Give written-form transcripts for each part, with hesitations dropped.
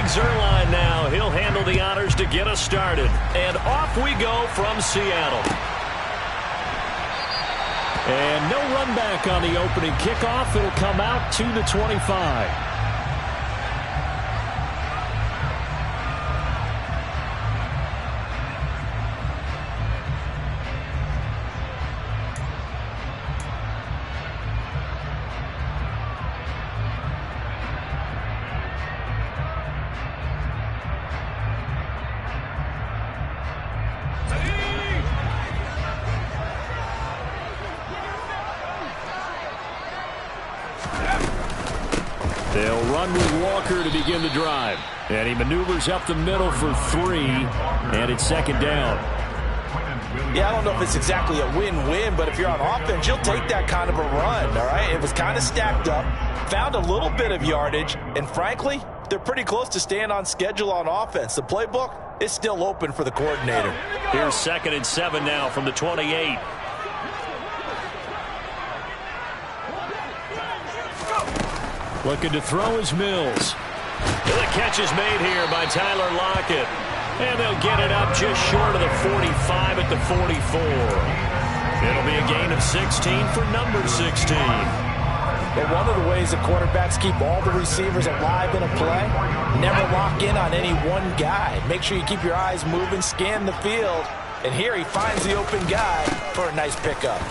Greg Zuerlein now. He'll handle the honors to get us started. And off we go from Seattle. And no run back on the opening kickoff. It'll come out to the 25. They'll run with Walker to begin the drive. And he maneuvers up the middle for 3. And it's second down. Yeah, I don't know if it's exactly a win-win, but if you're on offense, you'll take that kind of a run, all right? It was kind of stacked up, found a little bit of yardage, and frankly, they're pretty close to staying on schedule on offense. The playbook is still open for the coordinator. Here's 2nd and 7 now from the 28. Looking to throw is Mills. The catch is made here by Tyler Lockett. And they'll get it up just short of the 45 at the 44. It'll be a gain of 16 for number 16. But one of the ways that quarterbacks keep all the receivers alive in a play, never lock in on any one guy. Make sure you keep your eyes moving, scan the field. And here he finds the open guy for a nice pickup.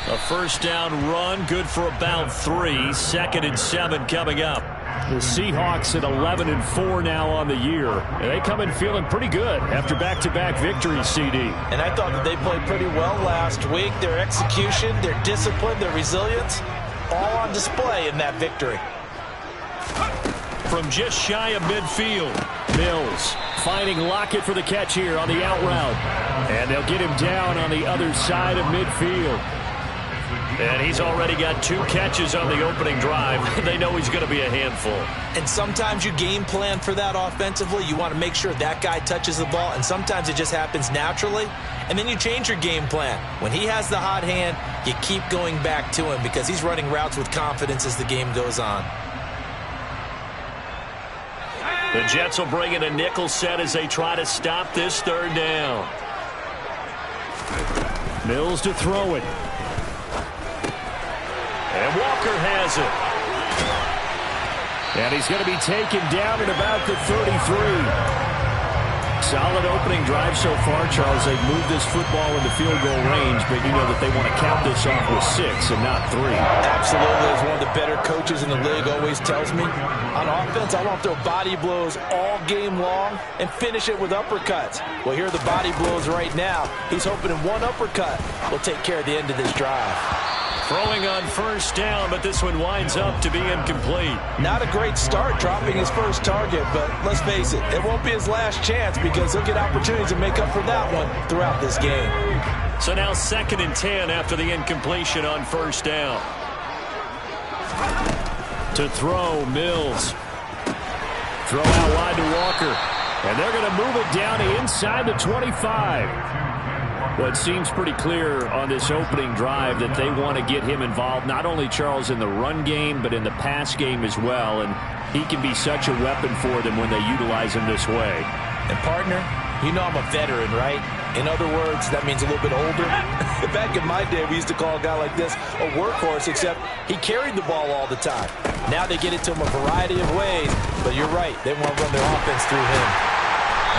A first down run, good for about 3. 2nd and 7 coming up. The Seahawks at 11-4 now on the year. And they come in feeling pretty good after back-to-back victories, CD. And I thought that they played pretty well last week. Their execution, their discipline, their resilience, all on display in that victory. From just shy of midfield, Mills finding Lockett for the catch here on the out route. And they'll get him down on the other side of midfield. And he's already got 2 catches on the opening drive. They know he's going to be a handful. And sometimes you game plan for that offensively. You want to make sure that guy touches the ball, and sometimes it just happens naturally. And then you change your game plan. When he has the hot hand, you keep going back to him because he's running routes with confidence as the game goes on. The Jets will bring in a nickel set as they try to stop this 3rd down. Mills to throw it. And Walker has it. And he's going to be taken down at about the 33. Solid opening drive so far, Charles. They've moved this football into field goal range, but you know that they want to count this off with 6 and not 3. Absolutely. As one of the better coaches in the league always tells me, on offense, I want to throw body blows all game long and finish it with uppercuts. Well, here are the body blows right now. He's hoping in one uppercut will take care of the end of this drive. Throwing on first down, but this one winds up to be incomplete. Not a great start dropping his first target, but let's face it, it won't be his last chance because he'll get opportunities to make up for that one throughout this game. So now 2nd and 10 after the incompletion on first down. To throw, Mills. Throw out wide to Walker. And they're going to move it down inside the 25. Well, it seems pretty clear on this opening drive that they want to get him involved, not only, Charles, in the run game, but in the pass game as well. And he can be such a weapon for them when they utilize him this way. And, partner, you know I'm a veteran, right? In other words, that means a little bit older. Back in my day, we used to call a guy like this a workhorse, except he carried the ball all the time. Now they get it to him a variety of ways, but you're right. They want to run their offense through him.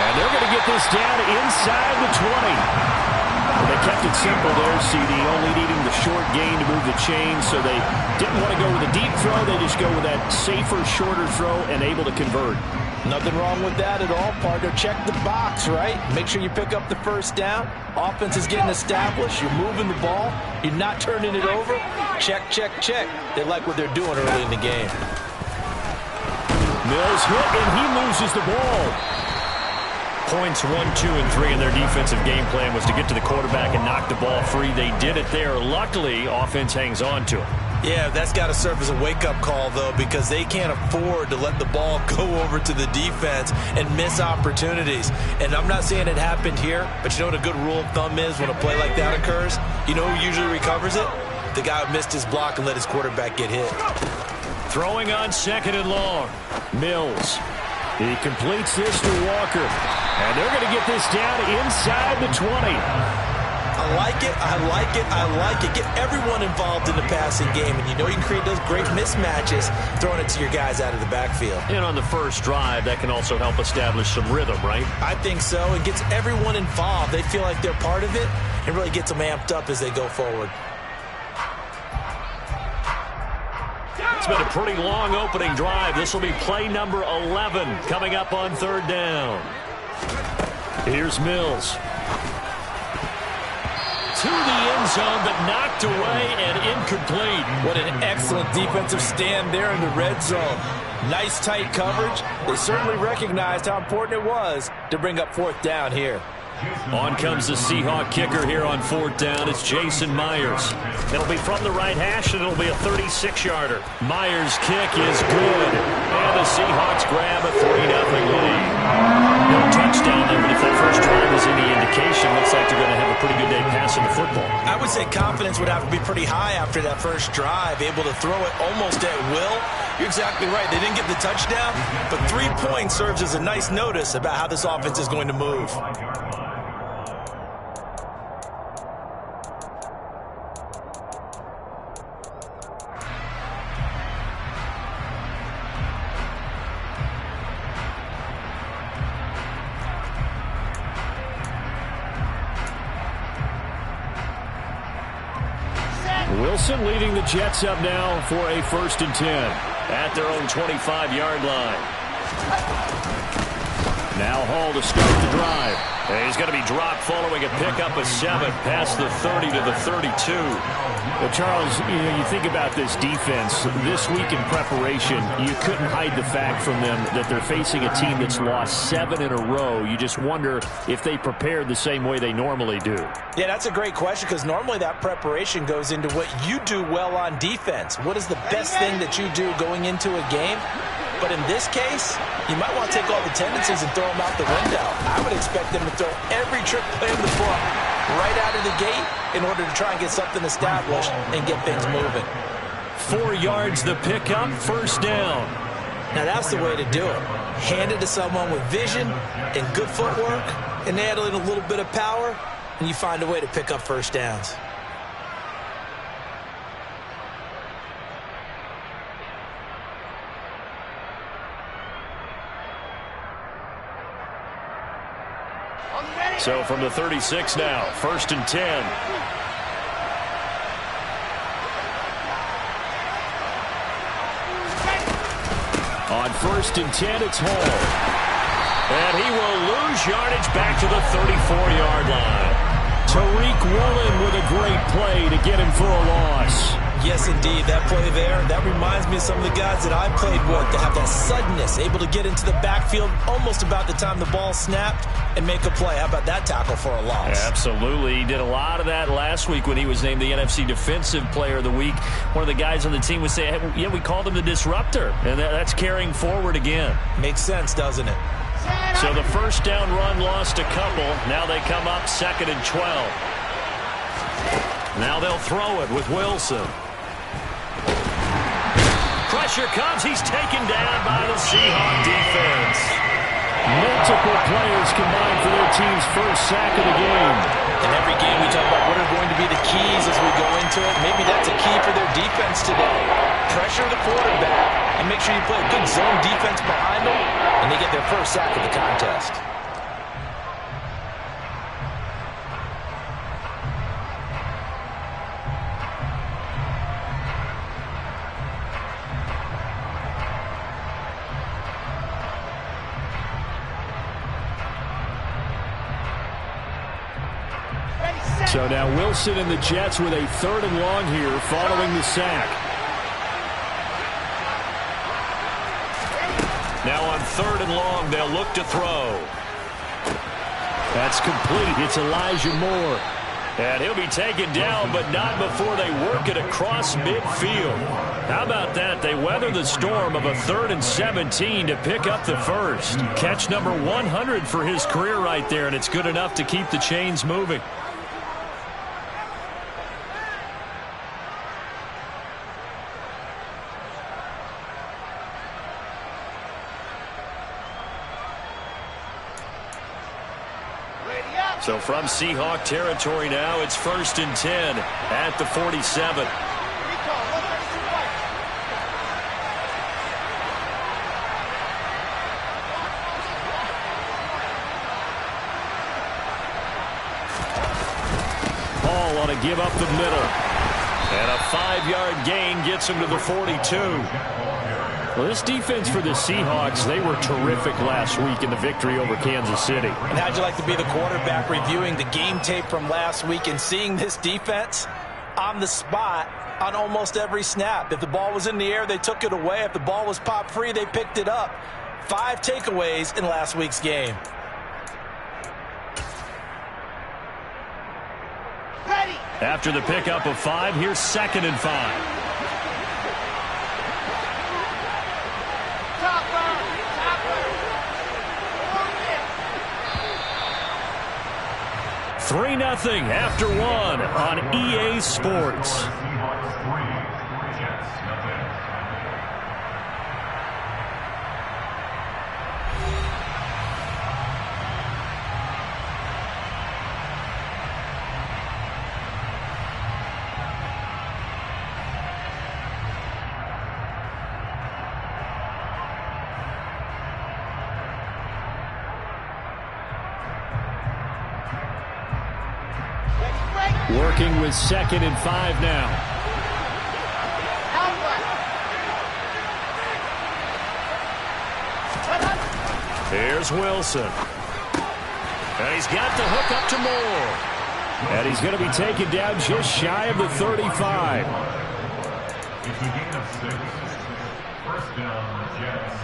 And they're going to get this down inside the 20. They kept it simple there, CD, only needing the short gain to move the chain, so they didn't want to go with a deep throw. They just go with that safer, shorter throw and able to convert. Nothing wrong with that at all, partner. Check the box, right? Make sure you pick up the first down. Offense is getting established. You're moving the ball. You're not turning it over. Check, check, check. They like what they're doing early in the game. Mills hit, and he loses the ball. Points 1, 2, and 3 in their defensive game plan was to get to the quarterback and knock the ball free. They did it there. Luckily, offense hangs on to it. Yeah, that's got to serve as a wake-up call, though, because they can't afford to let the ball go over to the defense and miss opportunities. And I'm not saying it happened here, but you know what a good rule of thumb is when a play like that occurs? You know who usually recovers it? The guy who missed his block and let his quarterback get hit. Throwing on 2nd and long. Mills. He completes this to Walker. And they're going to get this down inside the 20. I like it, I like it, I like it. Get everyone involved in the passing game, and you know you can create those great mismatches throwing it to your guys out of the backfield. And on the first drive, that can also help establish some rhythm, right? I think so. It gets everyone involved. They feel like they're part of it, and really gets them amped up as they go forward. It's been a pretty long opening drive. This will be play number 11 coming up on third down. Here's Mills. To the end zone, but knocked away and incomplete. What an excellent defensive stand there in the red zone. Nice tight coverage. They certainly recognized how important it was to bring up fourth down here. On comes the Seahawk kicker here on fourth down. It's Jason Myers. It'll be from the right hash, and it'll be a 36-yarder. Myers' kick is good. And the Seahawks grab a 3-0 lead. No touchdown there, but if that first drive is any indication, looks like they're going to have a pretty good day passing the football. I would say confidence would have to be pretty high after that first drive, able to throw it almost at will. You're exactly right. They didn't get the touchdown, but 3 points serves as a nice notice about how this offense is going to move. Wilson leading the Jets up now for a 1st and 10 at their own 25-yard line. Now Hall to start the drive. And he's going to be dropped following a pickup of 7 past the 30 to the 32. Well, Charles, you think about this defense. This week in preparation, you couldn't hide the fact from them that they're facing a team that's lost 7 in a row. You just wonder if they prepared the same way they normally do. Yeah, that's a great question, because normally that preparation goes into what you do well on defense. What is the best thing that you do going into a game? But in this case, you might want to take all the tendencies and throw them out the window. I would expect them to throw every trick play in the book right out of the gate in order to try and get something established and get things moving. 4 yards the pickup, 1st down. Now that's the way to do it. Hand it to someone with vision and good footwork, and add in a little bit of power, and you find a way to pick up 1st downs. So from the 36 now, 1st and 10. On 1st and 10, it's Hall. And he will lose yardage back to the 34-yard line. Tariq Woolen with a great play to get him for a loss. Yes, indeed. That play there, that reminds me of some of the guys that I played with. To have that suddenness, able to get into the backfield almost about the time the ball snapped and make a play. How about that tackle for a loss? Absolutely. He did a lot of that last week when he was named the NFC Defensive Player of the Week. One of the guys on the team would say, hey, yeah, we called him the disruptor. And that's carrying forward again. Makes sense, doesn't it? So the 1st down run lost a couple. Now they come up 2nd and 12. Now they'll throw it with Wilson. Pressure comes. He's taken down by the Seahawk defense. Multiple players combined for their team's first sack of the game. In every game we talk about what are going to be the keys as we go into it. Maybe that's a key for their defense today. Pressure the quarterback and make sure you play a good zone defense behind them, and they get their first sack of the contest. So now Wilson and the Jets with a 3rd and long here following the sack. Now on 3rd and long, they'll look to throw. That's complete. It's Elijah Moore. And he'll be taken down, but not before they work it across midfield. How about that? They weather the storm of a 3rd and 17 to pick up the first. Catch number 100 for his career right there, and it's good enough to keep the chains moving. So from Seahawk territory now, it's 1st and 10 at the 47. Ball on a give up the middle. And a 5-yard gain gets him to the 42. Well, this defense for the Seahawks, they were terrific last week in the victory over Kansas City. And how'd you like to be the quarterback reviewing the game tape from last week and seeing this defense on the spot on almost every snap? If the ball was in the air, they took it away. If the ball was popped free, they picked it up. 5 takeaways in last week's game. After the pickup of 5, here's 2nd and 5. 3-0 after 1 on EA Sports. Working with 2nd and 5 now. Here's Wilson. And he's got the hook up to Moore. And he's going to be taken down just shy of the 35. It's a gain of 6. First down, Jets.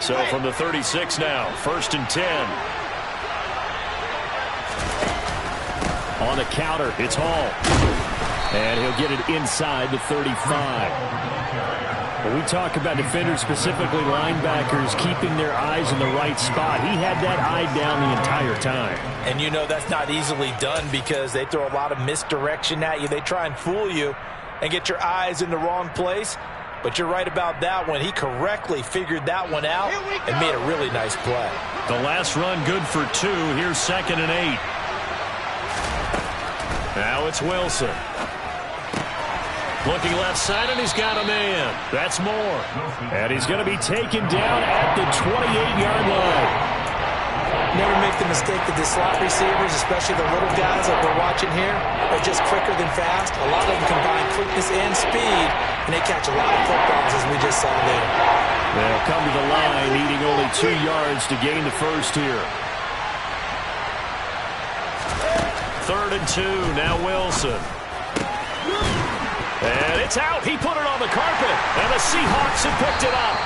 So from the 36 now, 1st and 10. On the counter, it's Hall. And he'll get it inside the 35. When we talk about defenders, specifically linebackers, keeping their eyes in the right spot, he had that eye down the entire time. And you know that's not easily done because they throw a lot of misdirection at you. They try and fool you and get your eyes in the wrong place. But you're right about that one. He correctly figured that one out and made a really nice play. The last run good for 2. Here's 2nd and 8. Now it's Wilson. Looking left side, and he's got a man. That's Moore. And he's going to be taken down at the 28-yard line. Never make the mistake that the slot receivers, especially the little guys that we're watching here, are just quicker than fast. A lot of them combine quickness and speed, and they catch a lot of footballs, as we just saw there. They'll come to the line, needing only 2 yards to gain the first here. 3rd and 2, now Wilson. And it's out. He put it on the carpet, and the Seahawks have picked it up.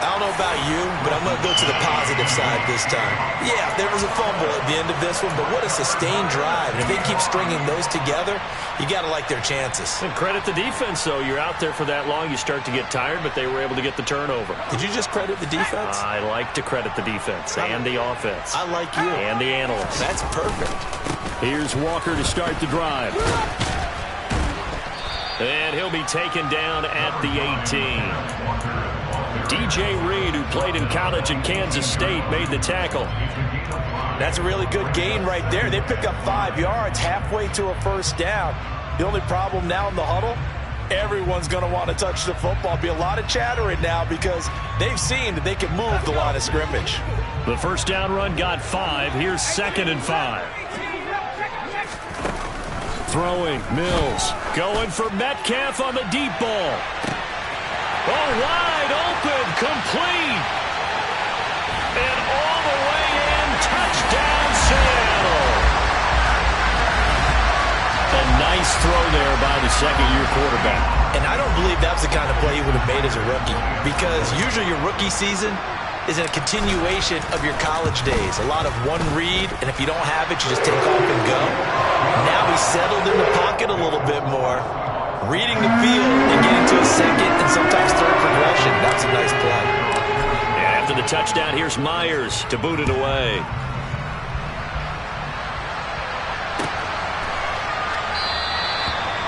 I don't know about you, but I'm going to go to the positive side this time. Yeah, there was a fumble at the end of this one, but what a sustained drive. And if they keep stringing those together, you got to like their chances. And credit the defense, though. You're out there for that long, you start to get tired, but they were able to get the turnover. Did you just credit the defense? I like to credit the defense and the offense. I like you. And the analysts. That's perfect. Here's Walker to start the drive. And he'll be taken down at the 18. DJ Reed, who played in college in Kansas State, made the tackle. That's a really good gain right there. They pick up 5 yards halfway to a first down. The only problem now in the huddle, everyone's going to want to touch the football. Be a lot of chattering now because they've seen that they can move the line of scrimmage. The first down run got 5. Here's 2nd and 5. Throwing, Mills. Going for Metcalf on the deep ball. Oh, wide open, complete. And all the way in, touchdown Seattle. A nice throw there by the second-year quarterback. And I don't believe that's the kind of play he would have made as a rookie, because usually your rookie season is a continuation of your college days. A lot of one read, and if you don't have it, you just take off and go. Now he's settled in the pocket a little bit more, reading the field and getting to a second and sometimes third progression. That's a nice play. And after the touchdown, here's Myers to boot it away.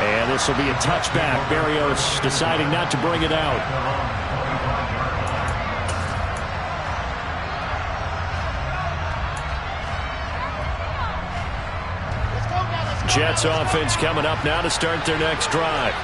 And this will be a touchback. Berrios deciding not to bring it out. Jets offense coming up now to start their next drive.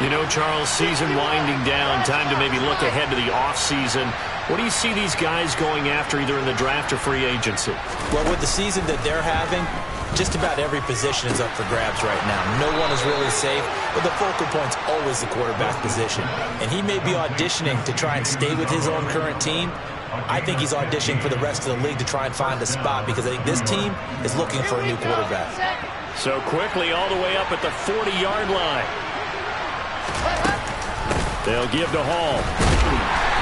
You know, Charles, season winding down, time to maybe look ahead to the offseason. What do you see these guys going after either in the draft or free agency? Well, with the season that they're having, just about every position is up for grabs right now. No one is really safe, but the focal point's always the quarterback position. And he may be auditioning to try and stay with his own current team. I think he's auditioning for the rest of the league to try and find a spot because I think this team is looking for a new quarterback. So quickly all the way up at the 40-yard line. They'll give to Hall.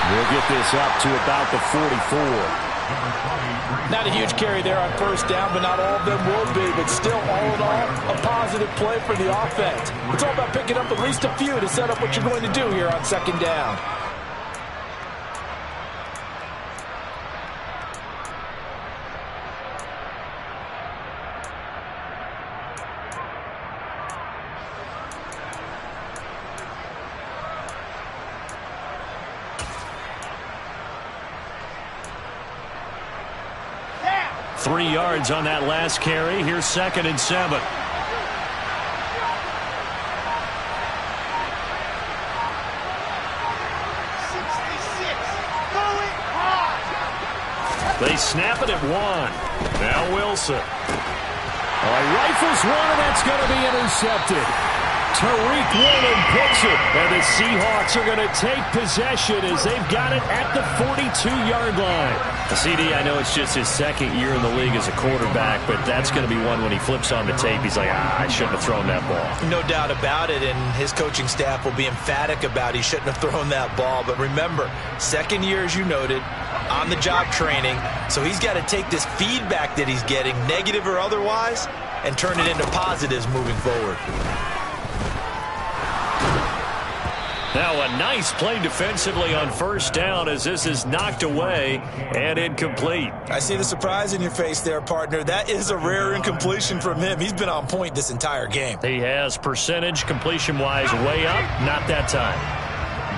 We'll get this up to about the 44. Not a huge carry there on first down, but not all of them will be. But still, all in all, a positive play for the offense. It's all about picking up at least a few to set up what you're going to do here on second down. Three yards on that last carry. Here's 2nd and 7. They snap it at 1. Now Wilson. Rifles one, and that's going to be intercepted. Tariq Woolen picks it, and the Seahawks are going to take possession as they've got it at the 42-yard line. CD, I know it's just his second year in the league as a quarterback, but that's going to be one when he flips on the tape. He's like, I shouldn't have thrown that ball. No doubt about it, and his coaching staff will be emphatic about he shouldn't have thrown that ball. But remember, second year, as you noted, on-the-job training, so he's got to take this feedback that he's getting, negative or otherwise, and turn it into positives moving forward. Now a nice play defensively on first down as this is knocked away and incomplete. I see the surprise in your face there, partner. That is a rare incompletion from him. He's been on point this entire game. He has percentage completion-wise way up, not that time.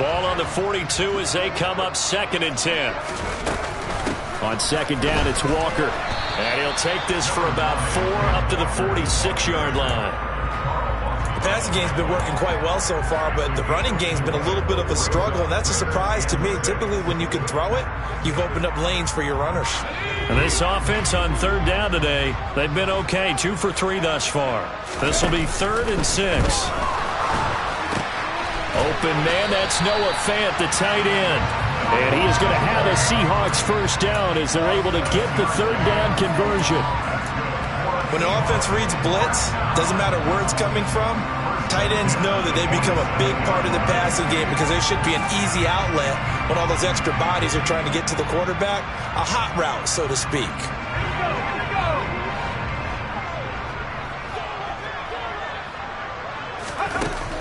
Ball on the 42 as they come up 2nd and 10. On second down, it's Walker. And he'll take this for about 4 up to the 46-yard line. The passing game's been working quite well so far, but the running game's been a little bit of a struggle, and that's a surprise to me. Typically, when you can throw it, you've opened up lanes for your runners. And this offense on third down today, they've been okay, 2 for 3 thus far. This will be 3rd and 6. Open man, that's Noah Fant, the tight end. And he is going to have a Seahawks first down as they're able to get the third down conversion. When an offense reads blitz, doesn't matter where it's coming from, tight ends know that they become a big part of the passing game because there should be an easy outlet when all those extra bodies are trying to get to the quarterback. A hot route, so to speak.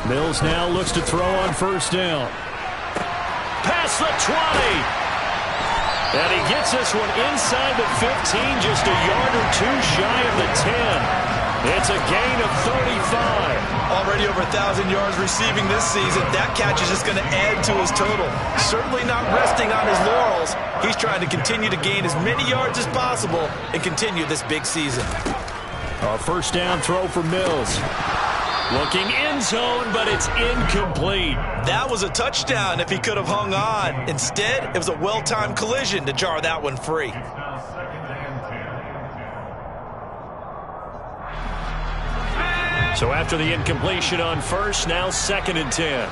Mills now looks to throw on first down. Past the 20. And he gets this one inside the 15, just a yard or 2 shy of the 10. It's a gain of 35. Already over 1,000 yards receiving this season. That catch is just going to add to his total. Certainly not resting on his laurels. He's trying to continue to gain as many yards as possible and continue this big season. A first down throw for Mills. Looking end zone, but it's incomplete. That was a touchdown if he could have hung on. Instead, it was a well-timed collision to jar that one free. So after the incompletion on first, now 2nd and 10.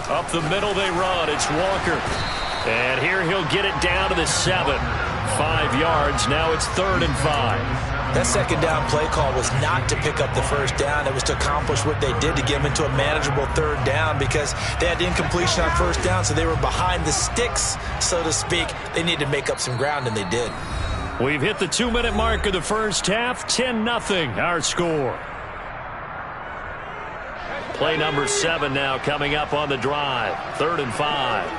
Up the middle they run. It's Walker. And here he'll get it down to the 7. 5 yards. Now it's 3rd and 5. That second down play call was not to pick up the first down. It was to accomplish what they did to get them into a manageable third down because they had incompletion on first down, so they were behind the sticks, so to speak. They needed to make up some ground, and they did. We've hit the 2-minute mark of the first half. 10-0 our score. Play number 7 now coming up on the drive. 3rd and 5.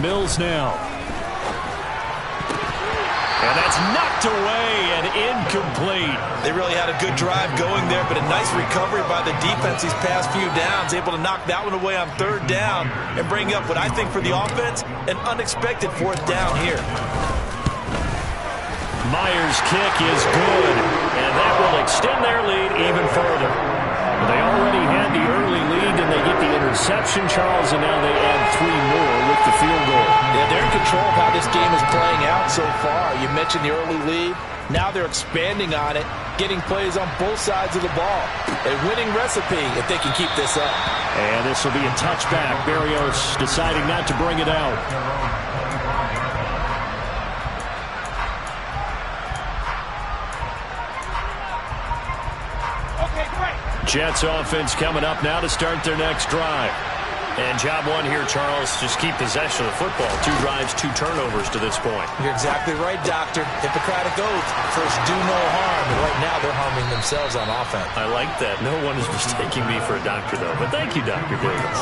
Mills now. And that's knocked away and incomplete. They really had a good drive going there, but a nice recovery by the defense these past few downs, able to knock that one away on third down and bring up what I think for the offense, an unexpected fourth down here. Myers' kick is good, and that will extend their lead even further. They already had the early lead, and they get the interception, Charles, and now they add 3 more with the field goal. Yeah, they're in control of how this game is playing out so far. You mentioned the early lead. Now they're expanding on it, getting plays on both sides of the ball. A winning recipe if they can keep this up. And this will be a touchback. Berrios deciding not to bring it out. Jets offense coming up now to start their next drive. And job one here, Charles, just keep possession of the football. 2 drives, 2 turnovers to this point. You're exactly right, Doctor. Hippocratic oath. First, do no harm. And right now, they're harming themselves on offense. I like that. No one is mistaking me for a doctor, though. But thank you, Dr. Davis.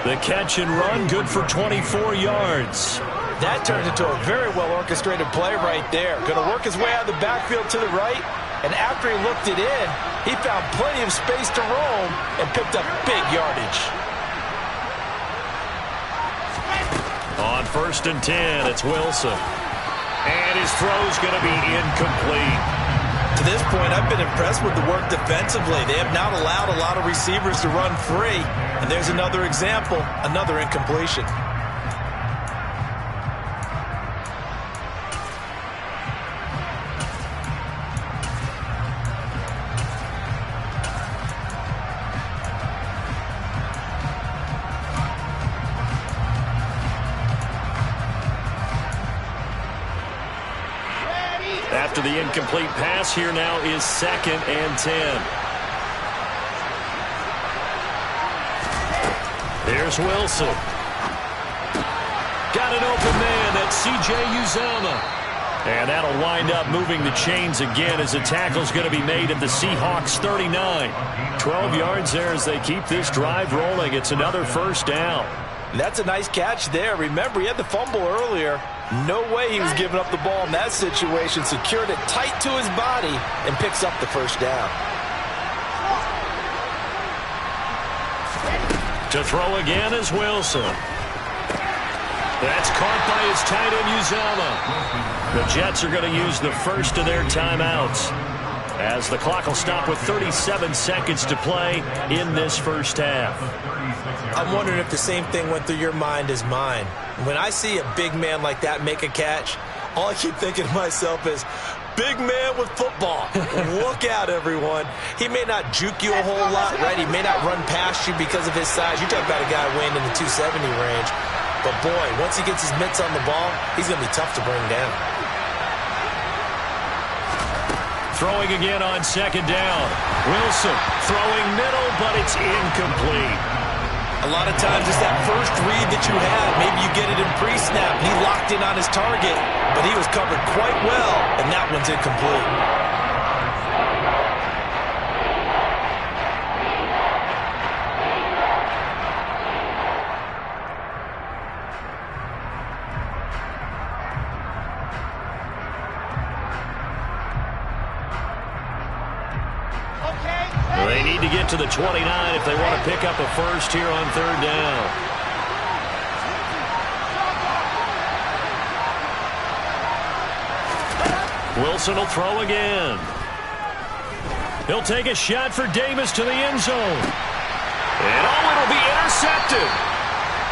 The catch and run, good for 24 yards. That turned into a very well-orchestrated play right there. Going to work his way out of the backfield to the right. And after he looked it in, he found plenty of space to roam and picked up big yardage. On 1st and 10, it's Wilson. And his throw's going to be incomplete. To this point, I've been impressed with the work defensively. They have not allowed a lot of receivers to run free. And there's another example, another incompletion. After the incomplete pass, here now is 2nd and 10. There's Wilson. Got an open man. That's C.J. Uzomah. And that'll wind up moving the chains again as a tackle's going to be made at the Seahawks 39. 12 yards there as they keep this drive rolling. It's another first down. That's a nice catch there. Remember, he had the fumble earlier. No way he was giving up the ball in that situation. Secured it tight to his body and picks up the first down. To throw again is Wilson. That's caught by his tight end, Uzomah. The Jets are going to use the first of their timeouts as the clock will stop with 37 seconds to play in this first half. I'm wondering if the same thing went through your mind as mine. When I see a big man like that make a catch, all I keep thinking to myself is, big man with football. Look out, everyone. He may not juke you a whole lot, right? He may not run past you because of his size. You talk about a guy weighing in the 270 range. But, boy, once he gets his mitts on the ball, he's going to be tough to bring down. Throwing again on 2nd down. Wilson throwing middle, but it's incomplete. A lot of times it's that first read that you have. Maybe you get it in pre-snap. He locked in on his target, but he was covered quite well, and that one's incomplete. They need to get to the 29 if they want to pick up a first here on 3rd down. Wilson will throw again. He'll take a shot for Davis to the end zone. And it'll be intercepted.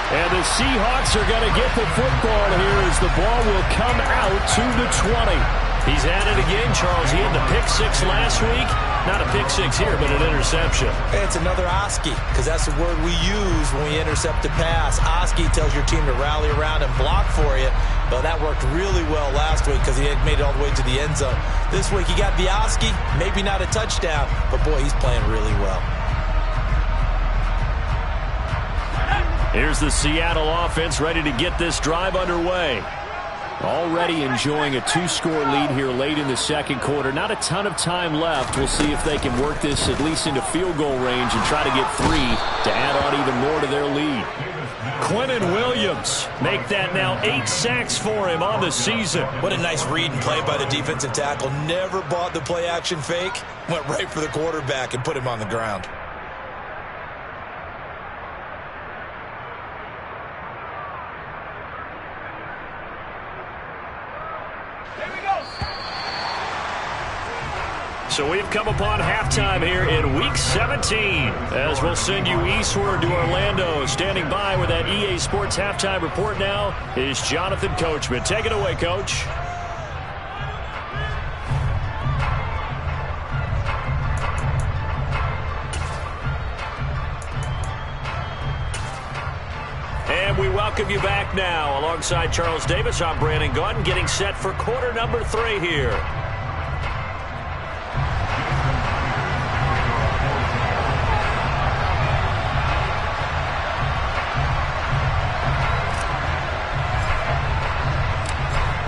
And the Seahawks are going to get the football here as the ball will come out to the 20. He's at it again, Charles. He had the pick 6 last week. Not a pick 6 here, but an interception. It's another Oski, because that's the word we use when we intercept a pass. Oski tells your team to rally around and block for you. Well, that worked really well last week because he had made it all the way to the end zone. This week he got the Oski, maybe not a touchdown, but boy, he's playing really well. Here's the Seattle offense ready to get this drive underway. Already enjoying a 2-score lead here late in the second quarter. Not a ton of time left. We'll see if they can work this at least into field goal range and try to get 3 to add on even more to their lead. Quinnen Williams make that now 8 sacks for him on the season. What a nice read and play by the defensive tackle. Never bought the play action fake. Went right for the quarterback and put him on the ground. So we've come upon halftime here in Week 17 as we'll send you eastward to Orlando. Standing by with that EA Sports Halftime Report now is Jonathan Coachman. Take it away, Coach. And we welcome you back now. Alongside Charles Davis, I'm Brandon Gaudin, getting set for quarter number 3 here.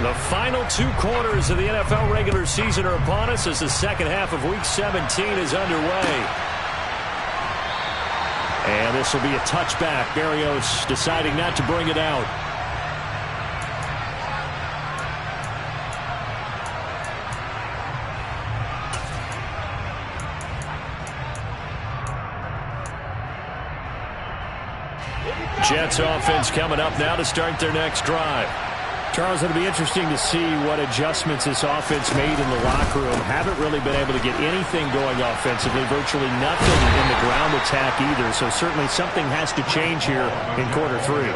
The final 2 quarters of the NFL regular season are upon us as the second half of Week 17 is underway. And this will be a touchback. Berrios deciding not to bring it out. Jets offense coming up now to start their next drive. Charles, it'll be interesting to see what adjustments this offense made in the locker room. Haven't really been able to get anything going offensively, virtually nothing in the ground attack either. So certainly something has to change here in quarter 3.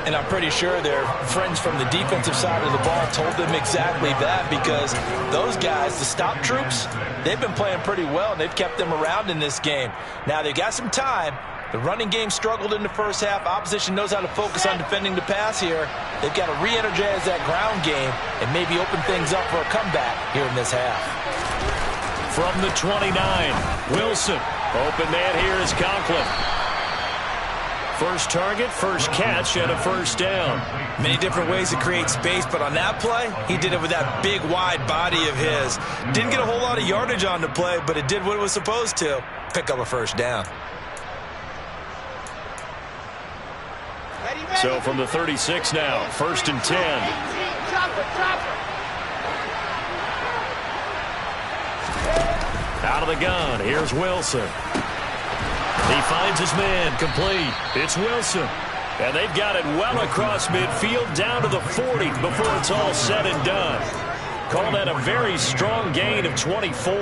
And I'm pretty sure their friends from the defensive side of the ball told them exactly that, because those guys, the stop troops, they've been playing pretty well, and they've kept them around in this game. Now they've got some time. The running game struggled in the first half. Opposition knows how to focus on defending the pass here. They've got to re-energize that ground game and maybe open things up for a comeback here in this half. From the 29, Wilson. Open man here is Conklin. First target, first catch, and a first down. Many different ways to create space, but on that play, he did it with that big, wide body of his. Didn't get a whole lot of yardage on the play, but it did what it was supposed to. Pick up a first down. So from the 36 now, 1st and 10. Out of the gun, here's Wilson. He finds his man, complete. It's Wilson. And they've got it well across midfield, down to the 40 before it's all said and done. Call that a very strong gain of 24.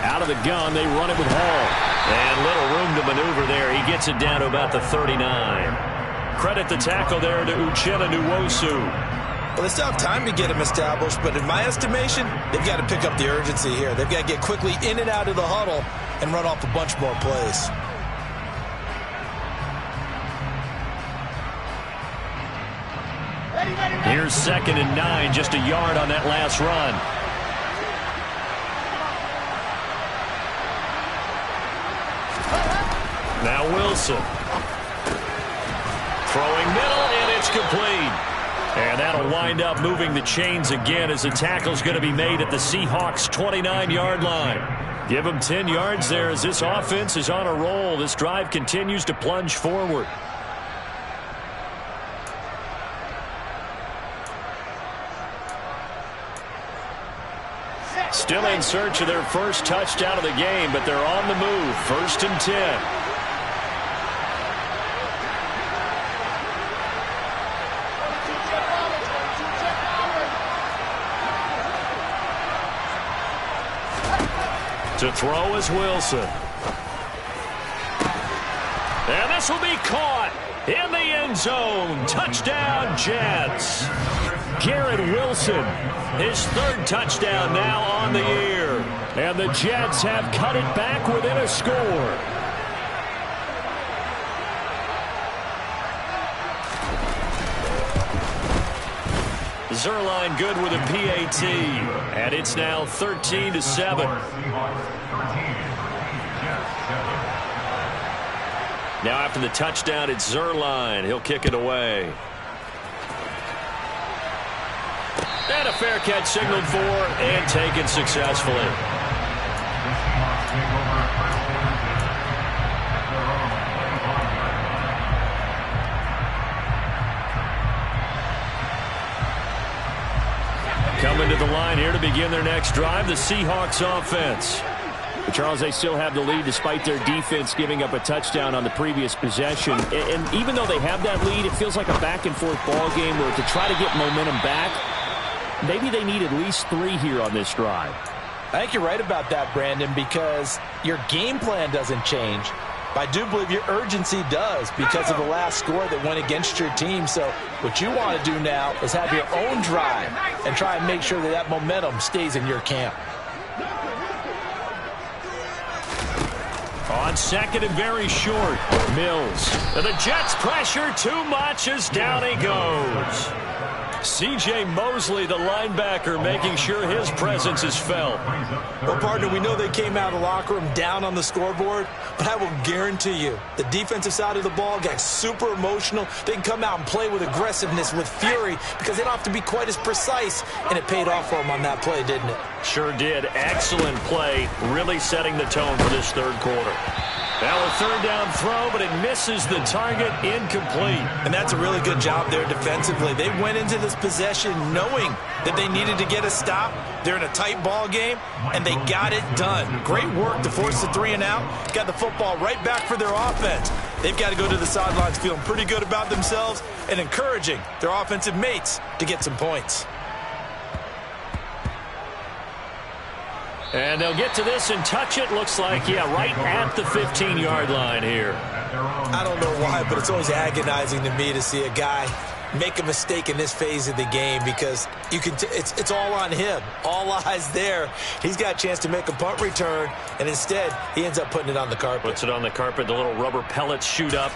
Out of the gun, they run it with Hall. And little room to maneuver there. He gets it down to about the 39. Credit the tackle there to Uchenna Nwosu. Well, they still have time to get him established, but in my estimation, they've got to pick up the urgency here. They've got to get quickly in and out of the huddle and run off a bunch more plays. Here's 2nd and 9, just a yard on that last run. Now Wilson. Throwing middle, and it's complete. And that'll wind up moving the chains again as the tackle's going to be made at the Seahawks' 29-yard line. Give them 10 yards there as this offense is on a roll. This drive continues to plunge forward. Still in search of their first touchdown of the game, but they're on the move. 1st and 10. To throw is Wilson. And this will be caught in the end zone. Touchdown, Jets. Garrett Wilson, his 3rd touchdown now on the year. And the Jets have cut it back within a score. Zuerlein good with a PAT. And it's now 13-7. Now after the touchdown, it's Zuerlein. He'll kick it away. And a fair catch signaled for and taken successfully. Coming to the line here to begin their next drive, the Seahawks offense. But Charles, they still have the lead despite their defense giving up a touchdown on the previous possession. And even though they have that lead, it feels like a back-and-forth ball game where to try to get momentum back, maybe they need at least 3 here on this drive. I think you're right about that, Brandon, because your game plan doesn't change. But I do believe your urgency does because of the last score that went against your team. So what you want to do now is have your own drive and try and make sure that that momentum stays in your camp. On second and very short, Mills. And the Jets pressure too much as down he goes. C.J. Mosley, the linebacker, making sure his presence is felt. Well, partner, we know they came out of the locker room down on the scoreboard, but I will guarantee you the defensive side of the ball got super emotional. They can come out and play with aggressiveness, with fury, because they don't have to be quite as precise, and it paid off for them on that play, didn't it? Sure did. Excellent play, really setting the tone for this third quarter. Now a third down throw, but it misses the target, incomplete. And that's a really good job there defensively. They went into this possession knowing that they needed to get a stop. They're in a tight ball game, and they got it done. Great work to force the 3 and out. Got the football right back for their offense. They've got to go to the sidelines feeling pretty good about themselves and encouraging their offensive mates to get some points. And they'll get to this and touch it. Looks like, yeah, right at the 15-yard line here. I don't know why, but it's always agonizing to me to see a guy make a mistake in this phase of the game because you can it's all on him. All eyes there. He's got a chance to make a punt return, and instead he ends up putting it on the carpet. Puts it on the carpet. The little rubber pellets shoot up.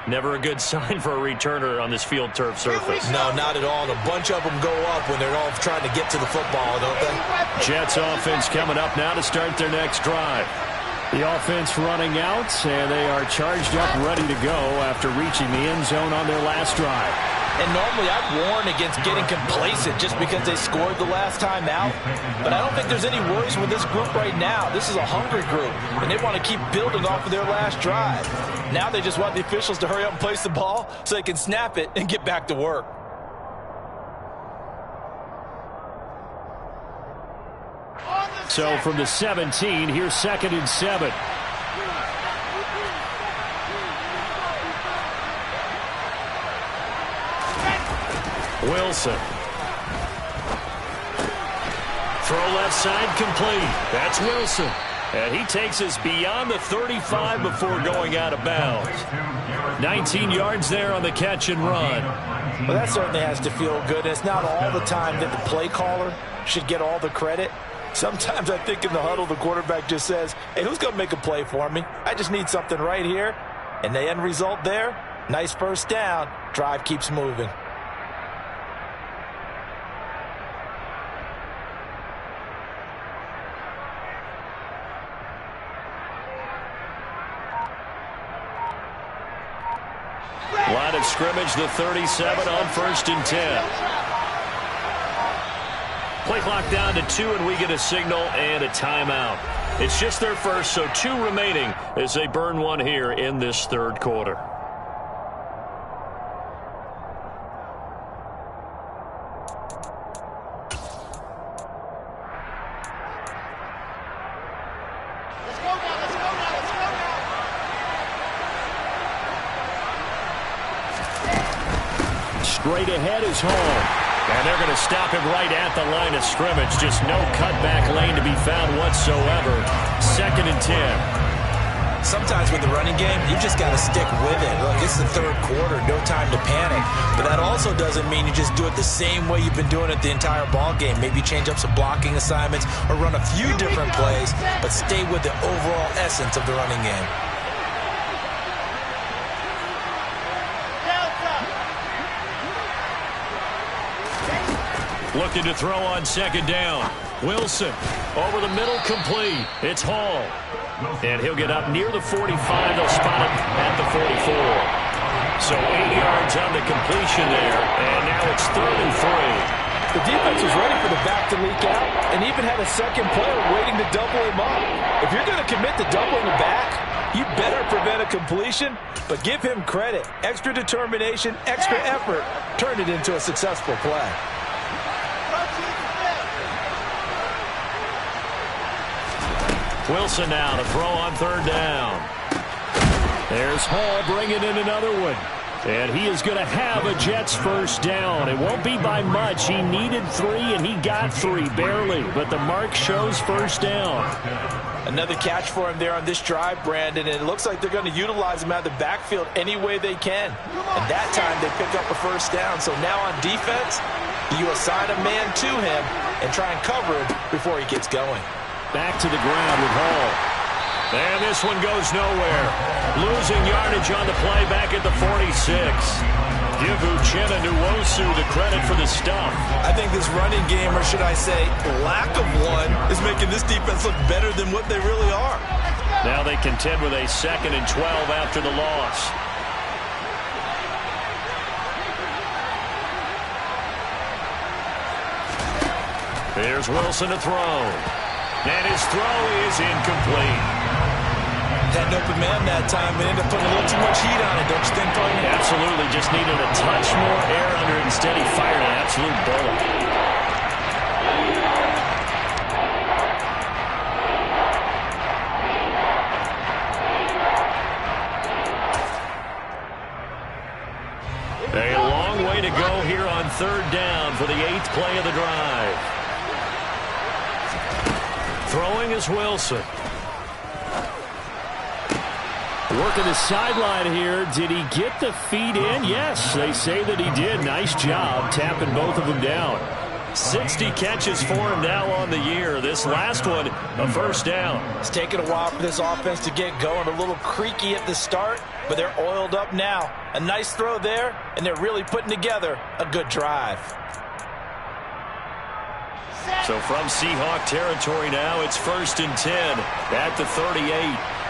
Never a good sign for a returner on this field turf surface. No, not at all. And a bunch of them go up when they're all trying to get to the football, don't they? Jets offense coming up now to start their next drive. The offense running out, and they are charged up, ready to go after reaching the end zone on their last drive. And normally I'd warn against getting complacent just because they scored the last time out. But I don't think there's any worries with this group right now. This is a hungry group, and they want to keep building off of their last drive. Now they just want the officials to hurry up and place the ball so they can snap it and get back to work. So from the 17, here's 2nd and 7. Wilson. Throw left side complete. That's Wilson. And he takes us beyond the 35 before going out of bounds. 19 yards there on the catch and run. Well, that certainly has to feel good. It's not all the time that the play caller should get all the credit. Sometimes I think in the huddle, the quarterback just says, hey, who's going to make a play for me? I just need something right here. And the end result there, nice first down. Drive keeps moving. Line of scrimmage, the 37 on 1st and 10. Play clock down to 2, and we get a signal and a timeout. It's just their first, so 2 remaining as they burn one here in this third quarter. Straight ahead is home. And they're going to stop him right at the line of scrimmage. Just no cutback lane to be found whatsoever. 2nd and 10. Sometimes with the running game, you just got to stick with it. Look, it's the third quarter, no time to panic. But that also doesn't mean you just do it the same way you've been doing it the entire ball game. Maybe change up some blocking assignments or run a few different plays, but stay with the overall essence of the running game. Looking to throw on second down. Wilson over the middle, complete. It's Hall. And he'll get up near the 45. They'll spot him at the 44. So 8 yards on the completion there. And now it's 3rd and 3. The defense was ready for the back to leak out and even had a second player waiting to double him up. If you're going to commit to doubling the back, you better prevent a completion, but give him credit. Extra determination, extra effort turned it into a successful play. Wilson now to throw on 3rd down. There's Hall bringing in another one. And he is going to have a Jets first down. It won't be by much. He needed 3, and he got 3, barely. But the mark shows first down. Another catch for him there on this drive, Brandon, and it looks like they're going to utilize him out of the backfield any way they can. And that time they pick up a first down. So now on defense, you assign a man to him and try and cover him before he gets going. Back to the ground with Hall. And this one goes nowhere. Losing yardage on the play back at the 46. Give Uchenna Nwosu the credit for the stuff. I think this running game, or should I say lack of one, is making this defense look better than what they really are. Now they contend with a 2nd and 12 after the loss. Here's Wilson to throw. And his throw is incomplete. Had an open man that time, but ended up putting a little too much heat on it, don't you think, partner? Absolutely. Just needed a touch more air under it. Instead, he fired an absolute bullet. A long way to go here on 3rd down for the 8th play of the drive. Throwing is Wilson. Working the sideline here. Did he get the feet in? Yes, they say that he did. Nice job tapping both of them down. 60 catches for him now on the year. This last one, a first down. It's taken a while for this offense to get going. A little creaky at the start, but they're oiled up now. A nice throw there, and they're really putting together a good drive. So from Seahawk territory now, it's 1st and 10 at the 38.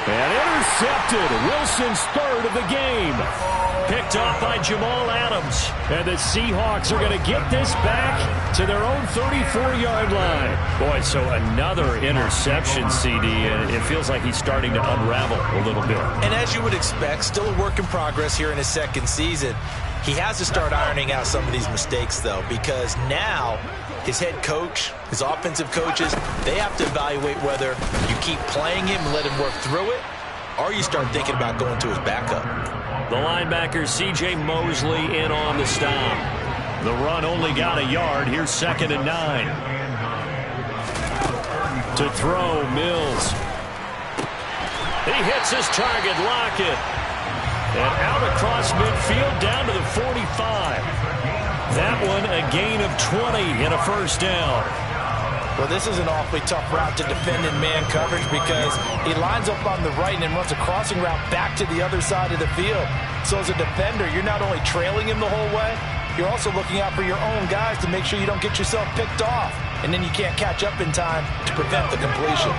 And intercepted. Wilson's 3rd of the game. Picked off by Jamal Adams. And the Seahawks are going to get this back to their own 34-yard line. Boy, so another interception, CD. And it feels like he's starting to unravel a little bit. And as you would expect, still a work in progress here in his 2nd season. He has to start ironing out some of these mistakes, though, because now his head coach, his offensive coaches, they have to evaluate whether you keep playing him and let him work through it, or you start thinking about going to his backup. The linebacker, C.J. Mosley, in on the stop. The run only got a yard. Here's 2nd and 9. To throw, Mills. He hits his target, Lockett. And out across midfield down to the 45. That one a gain of 20 and a first down. Well, this is an awfully tough route to defend in man coverage because he lines up on the right and then runs a crossing route back to the other side of the field. So as a defender, you're not only trailing him the whole way, you're also looking out for your own guys to make sure you don't get yourself picked off. And then you can't catch up in time to prevent the completion.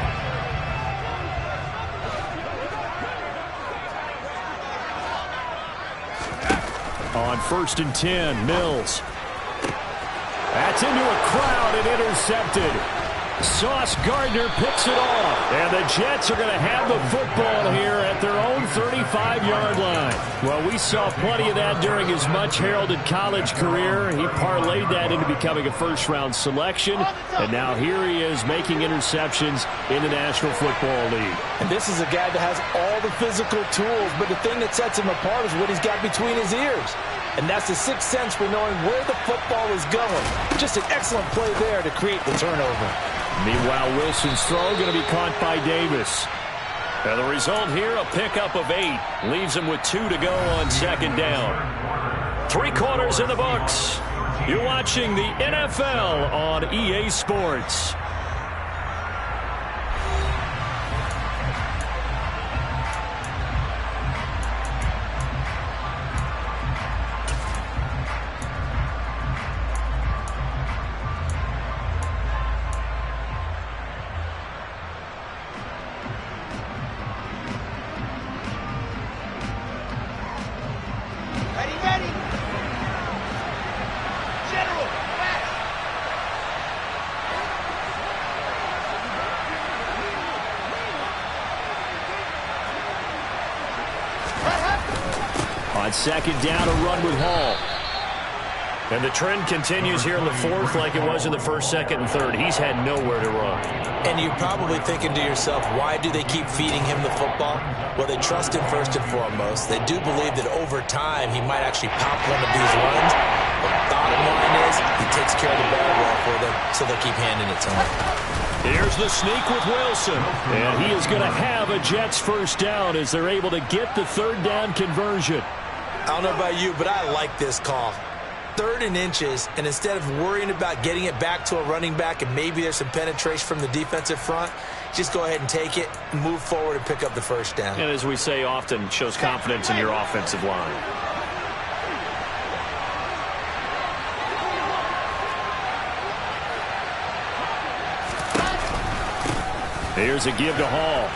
On 1st and 10, Mills. That's into a crowd and intercepted. Sauce Gardner picks it off. And the Jets are going to have the football here at their own 35-yard line. Well, we saw plenty of that during his much-heralded college career. He parlayed that into becoming a first-round selection. And now here he is making interceptions in the National Football League. And this is a guy that has all the physical tools, but the thing that sets him apart is what he's got between his ears. And that's the sixth sense for knowing where the football is going. Just an excellent play there to create the turnover. Meanwhile, Wilson's throw going to be caught by Davis. And the result here, a pickup of 8. Leaves him with 2 to go on 2nd down. 3 quarters in the books. You're watching the NFL on EA Sports. second down to run with Hall. And the trend continues here in the fourth like it was in the first, second, and third. He's had nowhere to run. And you're probably thinking to yourself, why do they keep feeding him the football? Well, they trust him first and foremost. They do believe that over time he might actually pop one of these runs. But the bottom line is he takes care of the ball well for them, so they'll keep handing it to him. Here's the sneak with Wilson. And he is going to have a Jets first down as they're able to get the third down conversion. I don't know about you, but I like this call. 3rd and inches, and instead of worrying about getting it back to a running back and maybe there's some penetration from the defensive front, just go ahead and take it, move forward, and pick up the first down. And as we say often, shows confidence in your offensive line. Here's a give to Hall.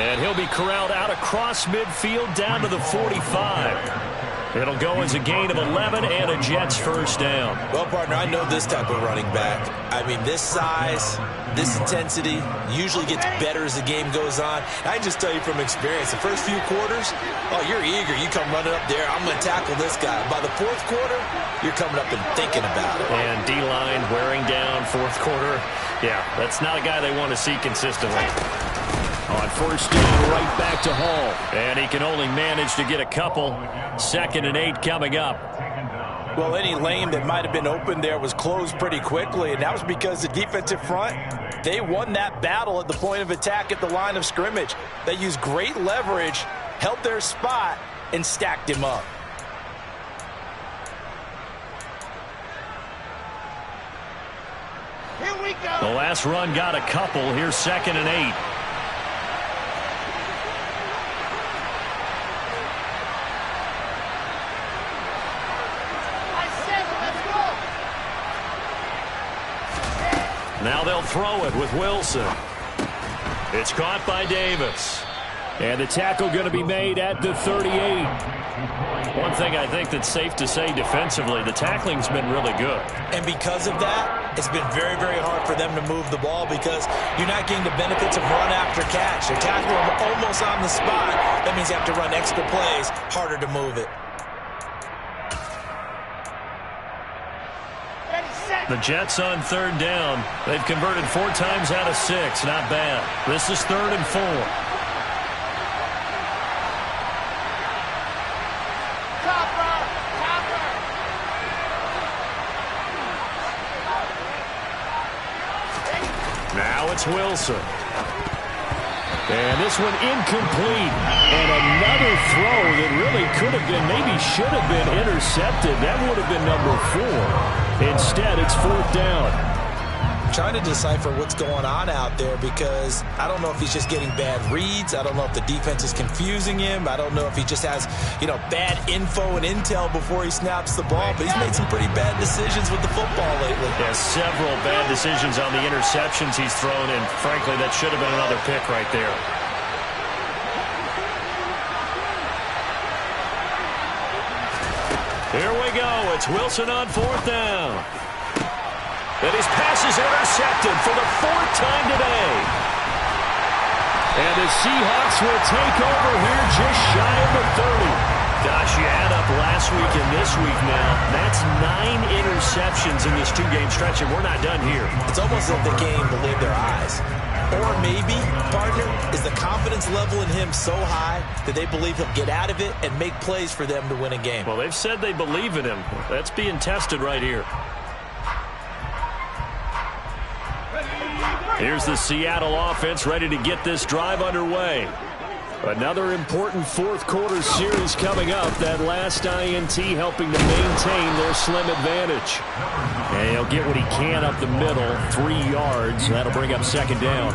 And he'll be corralled out across midfield down to the 45. It'll go as a gain of 11 and a Jets first down. Well, partner, I know this type of running back. I mean, this size, this intensity usually gets better as the game goes on. I just tell you from experience, the first few quarters, oh, you're eager. You come running up there, I'm going to tackle this guy. By the fourth quarter, you're coming up and thinking about it. And D-line wearing down fourth quarter. Yeah, that's not a guy they want to see consistently. On first down, right back to Hall. And he can only manage to get a couple. 2nd and 8 coming up. Well, any lane that might have been open there was closed pretty quickly, and that was because the defensive front, they won that battle at the point of attack at the line of scrimmage. They used great leverage, held their spot, and stacked him up. Here we go. The last run got a couple. Here's 2nd and 8. Now they'll throw it with Wilson. It's caught by Davis. And the tackle going to be made at the 38. One thing I think that's safe to say defensively, the tackling's been really good. And because of that, it's been very, very hard for them to move the ball because you're not getting the benefits of run after catch. They're tackling them almost on the spot. That means you have to run extra plays, harder to move it. The Jets on 3rd down. They've converted 4 times out of 6. Not bad. This is 3rd and 4. Now it's Wilson. And this one incomplete. And another throw that really could have been, maybe should have been intercepted. That would have been number 4. Instead, it's 4th down. I'm trying to decipher what's going on out there because I don't know if he's just getting bad reads. I don't know if the defense is confusing him. I don't know if he just has, bad info and intel before he snaps the ball. But he's made some pretty bad decisions with the football lately. Yeah, several bad decisions on the interceptions he's thrown, and frankly, that should have been another pick right there. Here we go. It's Wilson on 4th down. And his pass is intercepted for the 4th time today. And the Seahawks will take over here just shy of the 30. Gosh, you add up last week and this week now. That's 9 interceptions in this 2-game stretch, and we're not done here. It's almost like they can't even believe their eyes. Or maybe, partner, is the confidence level in him so high that they believe he'll get out of it and make plays for them to win a game. Well, they've said they believe in him. That's being tested right here. Here's the Seattle offense ready to get this drive underway. Another important fourth quarter series coming up. That last INT helping to maintain their slim advantage. And he'll get what he can up the middle, 3 yards. That'll bring up 2nd down.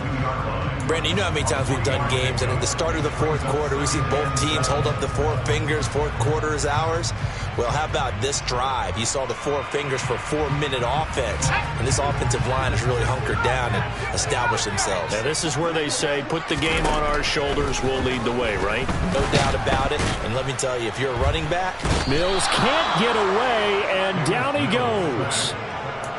Brandon, you know how many times we've done games, and at the start of the fourth quarter, we see both teams hold up the 4 fingers, fourth quarter is ours. Well, how about this drive? You saw the 4 fingers for 4-minute offense, and this offensive line has really hunkered down and established themselves. Now, this is where they say, put the game on our shoulders, we'll lead the way, right? No doubt about it, and let me tell you, if you're a running back, Mills can't get away, and down he goes.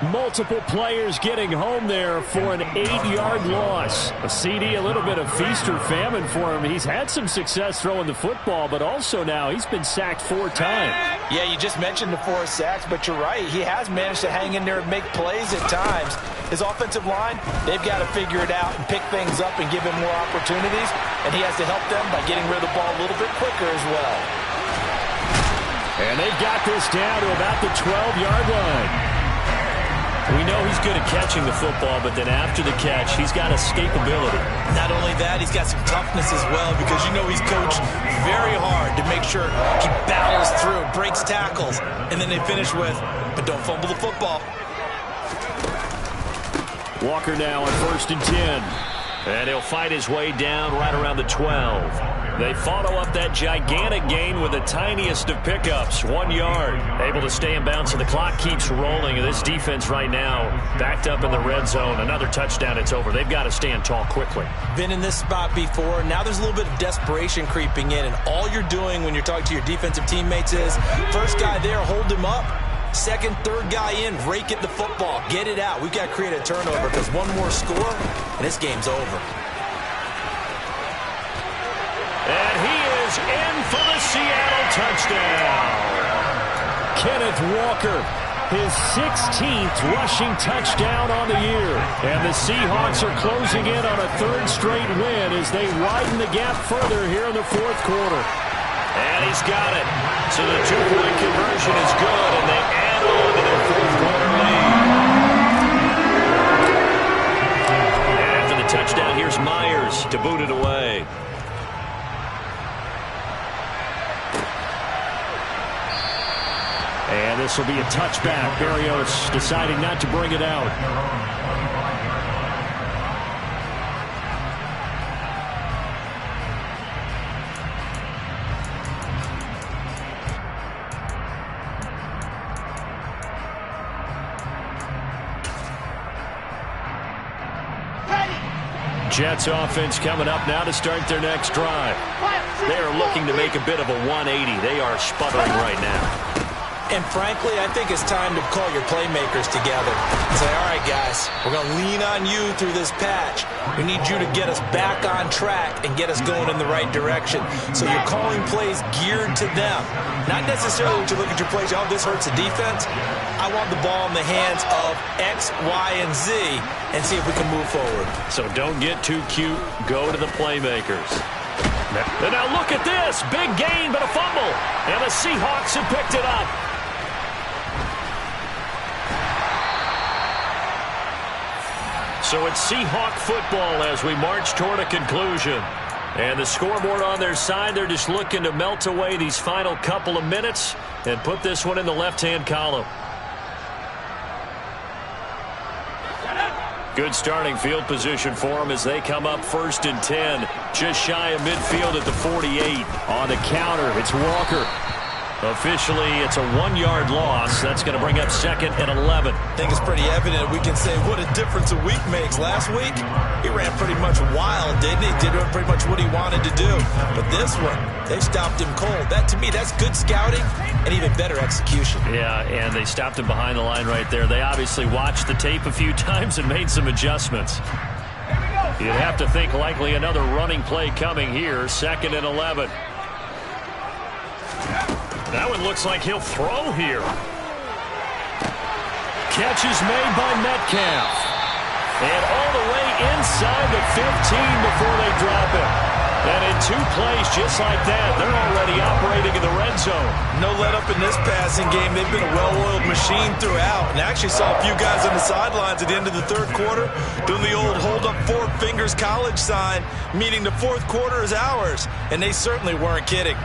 Multiple players getting home there for an 8-yard loss. A CD, a little bit of feast or famine for him. He's had some success throwing the football, but also now he's been sacked 4 times. Yeah, you just mentioned the 4 sacks, but you're right. He has managed to hang in there and make plays at times. His offensive line, they've got to figure it out and pick things up and give him more opportunities, and he has to help them by getting rid of the ball a little bit quicker as well. And they've got this down to about the 12-yard line. We know he's good at catching the football, but then after the catch, he's got escapability. Not only that, he's got some toughness as well, because you know he's coached very hard to make sure he battles through, breaks tackles, and then they finish with, but don't fumble the football. Walker now on 1st and 10. And he'll fight his way down right around the 12. They follow up that gigantic gain with the tiniest of pickups, 1 yard. Able to stay in bounds, so the clock keeps rolling. This defense right now backed up in the red zone. Another touchdown, it's over. They've got to stand tall quickly. Been in this spot before. Now there's a little bit of desperation creeping in, and all you're doing when you're talking to your defensive teammates is, first guy there, hold him up. Second, third guy in, rake at the football. Get it out. We've got to create a turnover, because one more score, and this game's over. And he is in for the Seattle touchdown. Kenneth Walker, his 16th rushing touchdown on the year. And the Seahawks are closing in on a 3rd straight win as they widen the gap further here in the 4th quarter. And he's got it. So the 2-point conversion is good, and they add on to their 4th quarter lead. And after the touchdown, here's Myers to boot it away. And this will be a touchback. Berrios deciding not to bring it out. Jets offense coming up now to start their next drive. They are looking to make a bit of a 180. They are sputtering right now. And frankly, I think it's time to call your playmakers together and say, all right, guys, we're going to lean on you through this patch. We need you to get us back on track and get us going in the right direction. So you're calling plays geared to them. Not necessarily to look at your plays, oh, this hurts the defense. I want the ball in the hands of X, Y, and Z and see if we can move forward. So don't get too cute. Go to the playmakers. And now look at this. Big gain, but a fumble. And the Seahawks have picked it up. So it's Seahawk football as we march toward a conclusion. And the scoreboard on their side, they're just looking to melt away these final couple of minutes and put this one in the left-hand column. Good starting field position for them as they come up 1st and 10. Just shy of midfield at the 48. On the counter, it's Walker. Officially, it's a 1-yard loss. That's going to bring up 2nd and 11. I think it's pretty evident. We can say what a difference a week makes. Last week, he ran pretty much wild, didn't he? Did pretty much what he wanted to do. But this one, they stopped him cold. That, to me, that's good scouting and even better execution. Yeah, and they stopped him behind the line right there. They obviously watched the tape a few times and made some adjustments. You'd have to think likely another running play coming here. 2nd and 11. That one looks like he'll throw here. Catch is made by Metcalf. And all the way inside the 15 before they drop it. And in 2 plays just like that, they're already operating in the red zone. No let up in this passing game. They've been a well-oiled machine throughout. And I actually saw a few guys on the sidelines at the end of the 3rd quarter doing the old hold up 4 fingers college sign, meaning the 4th quarter is ours. And they certainly weren't kidding.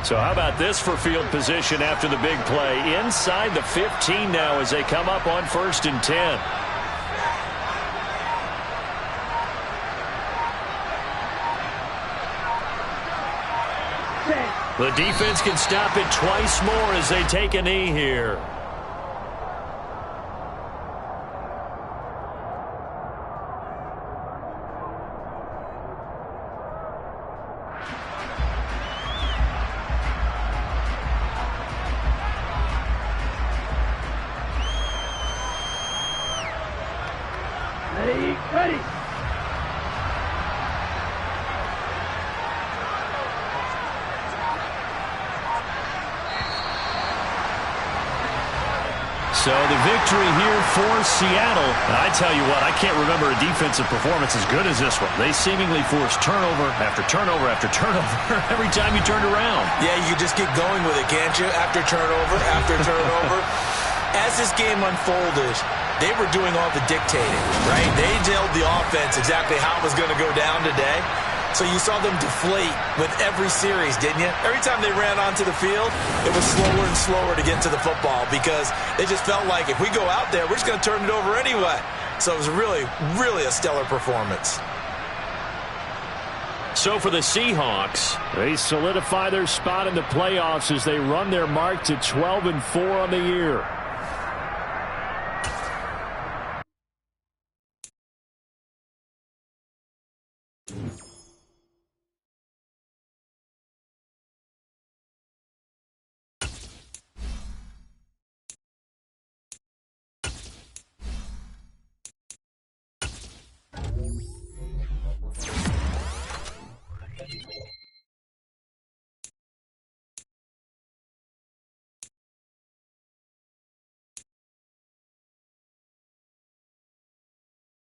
So how about this for field position after the big play? Inside the 15 now as they come up on 1st and 10. The defense can stop it twice more as they take a knee here. Ready. So the victory here for Seattle. And I tell you what, I can't remember a defensive performance as good as this one. They seemingly forced turnover after turnover after turnover every time you turned around. Yeah, you just keep going with it, can't you? After turnover. As this game unfolded, they were doing all the dictating, right? They told the offense exactly how it was going to go down today. So you saw them deflate with every series, didn't you? Every time they ran onto the field, it was slower and slower to get to the football because they just felt like if we go out there, we're just going to turn it over anyway. So it was really, really a stellar performance. So for the Seahawks, they solidify their spot in the playoffs as they run their mark to 12-4 on the year.